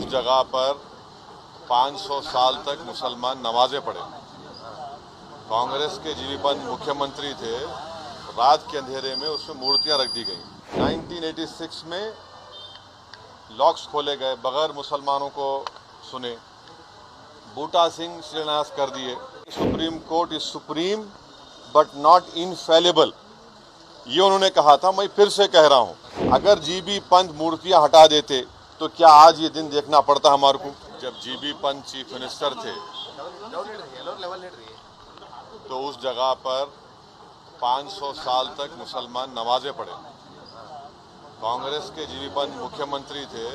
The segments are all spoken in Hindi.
उस जगह पर 500 साल तक मुसलमान नमाजें पढ़े। कांग्रेस के जीवी पंत मुख्यमंत्री थे, रात के अंधेरे में उसमें मूर्तियां रख दी गई। 1986 में लॉक्स खोले गए, बगैर मुसलमानों को सुने। बूटा सिंह शिलान्यास कर दिए। Supreme court is supreme but not infallible, ये उन्होंने कहा था। मैं फिर से कह रहा हूं, अगर जीबी पंत मूर्तियां हटा देते तो क्या आज ये दिन देखना पड़ता हमारे को? जब जीबी पंत चीफ मिनिस्टर थे तो उस जगह पर 500 साल तक मुसलमान नमाजें पढ़े। कांग्रेस के जीवी पंत मुख्यमंत्री थे,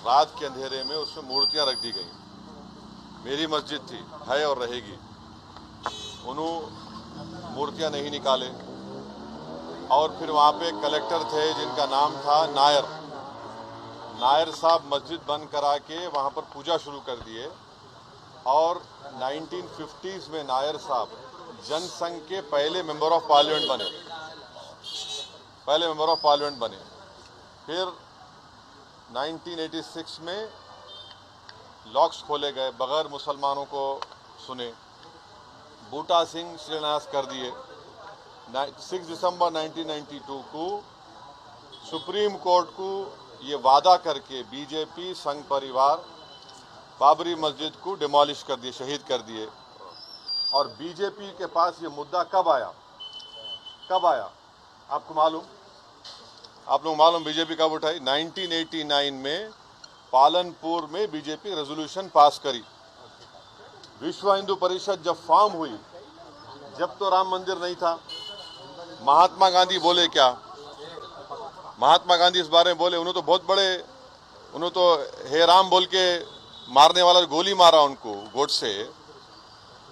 रात के अंधेरे में उसमें मूर्तियां रख दी गई। मेरी मस्जिद थी, है और रहेगी। उन्होंने मूर्तियां नहीं निकाले। और फिर वहाँ पे कलेक्टर थे जिनका नाम था नायर। नायर साहब मस्जिद बंद करा के वहाँ पर पूजा शुरू कर दिए। और 1950s में नायर साहब जनसंघ के पहले मेंबर ऑफ पार्लियामेंट बने। फिर 1986 में लॉक्स खोले गए, बगैर मुसलमानों को सुने। बूटा सिंह शिलान्यास कर दिए। 6 दिसंबर 1992 को सुप्रीम कोर्ट को ये वादा करके बीजेपी संघ परिवार बाबरी मस्जिद को डिमोलिश कर दिए, शहीद कर दिए। और बीजेपी के पास ये मुद्दा कब आया आपको मालूम? आप लोग मालूम बीजेपी कब उठाई? 1989 में पालनपुर में बीजेपी रेजोल्यूशन पास करी। विश्व हिंदू परिषद जब फॉर्म हुई, जब तो राम मंदिर नहीं था। महात्मा गांधी बोले क्या? महात्मा गांधी इस बारे में बोले, उन्होंने तो बहुत बड़े, उन्होंने तो हे राम बोल के मारने वाला गोली मारा उनको, गोडसे,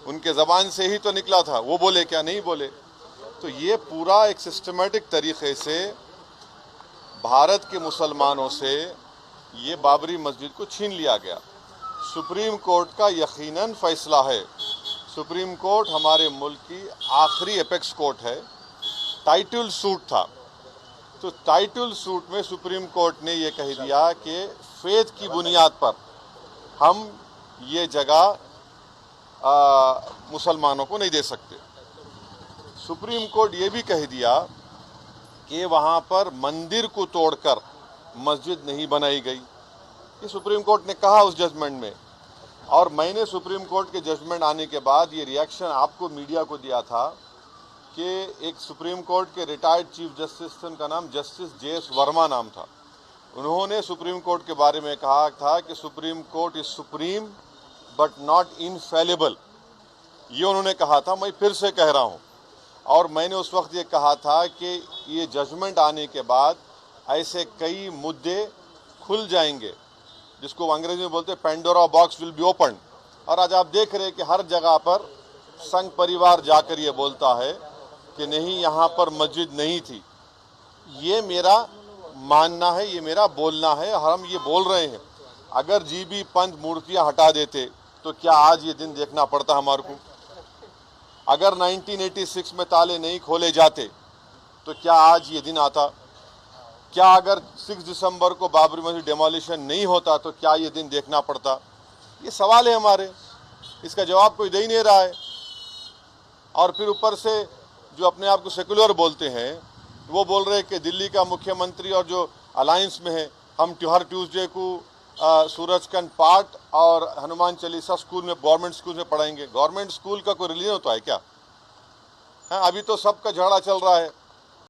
उनके जबान से ही तो निकला था। वो बोले क्या? नहीं बोले। तो ये पूरा एक सिस्टमेटिक तरीके से भारत के मुसलमानों से ये बाबरी मस्जिद को छीन लिया गया। सुप्रीम कोर्ट का यकीनन फैसला है। सुप्रीम कोर्ट हमारे मुल्क की आखिरी एपेक्स कोर्ट है। टाइटल सूट था, तो टाइटल सूट में सुप्रीम कोर्ट ने ये कह दिया कि फेथ की बुनियाद पर हम ये जगह मुसलमानों को नहीं दे सकते। सुप्रीम कोर्ट ये भी कह दिया कि वहाँ पर मंदिर को तोड़कर मस्जिद नहीं बनाई गई। ये सुप्रीम कोर्ट ने कहा उस जजमेंट में। और मैंने सुप्रीम कोर्ट के जजमेंट आने के बाद ये रिएक्शन आपको मीडिया को दिया था कि एक सुप्रीम कोर्ट के रिटायर्ड चीफ जस्टिस थे, उनका नाम जस्टिस जे.एस. वर्मा नाम था। उन्होंने सुप्रीम कोर्ट के बारे में कहा था कि supreme court is supreme but not infallible, ये उन्होंने कहा था। मैं फिर से कह रहा हूँ, और मैंने उस वक्त ये कहा था कि ये जजमेंट आने के बाद ऐसे कई मुद्दे खुल जाएंगे, जिसको अंग्रेजी में बोलते हैं Pandora box will be open. और आज आप देख रहे हैं कि हर जगह पर संघ परिवार जाकर ये बोलता है कि नहीं, यहाँ पर मस्जिद नहीं थी। ये मेरा मानना है, ये मेरा बोलना है, हम ये बोल रहे हैं। अगर जीबी पंत मूर्तियां हटा देते तो क्या आज ये दिन देखना पड़ता हमारे को? अगर 1986 में ताले नहीं खोले जाते तो क्या आज ये दिन आता? क्या अगर 6 दिसंबर को बाबरी मस्जिद डेमोलिशन नहीं होता तो क्या ये दिन देखना पड़ता? ये सवाल है हमारे, इसका जवाब कोई दे ही नहीं रहा है। और फिर ऊपर से जो अपने आप को सेकुलर बोलते हैं, वो बोल रहे हैं कि दिल्ली का मुख्यमंत्री और जो अलायंस में है, हम हर ट्यूसडे को सूरजकंड पाठ और हनुमान चालीसा स्कूल में, गवर्नमेंट स्कूल में पढ़ाएंगे। गवर्नमेंट स्कूल का कोई रिलीजन होता है क्या? अभी तो सबका झगड़ा चल रहा है।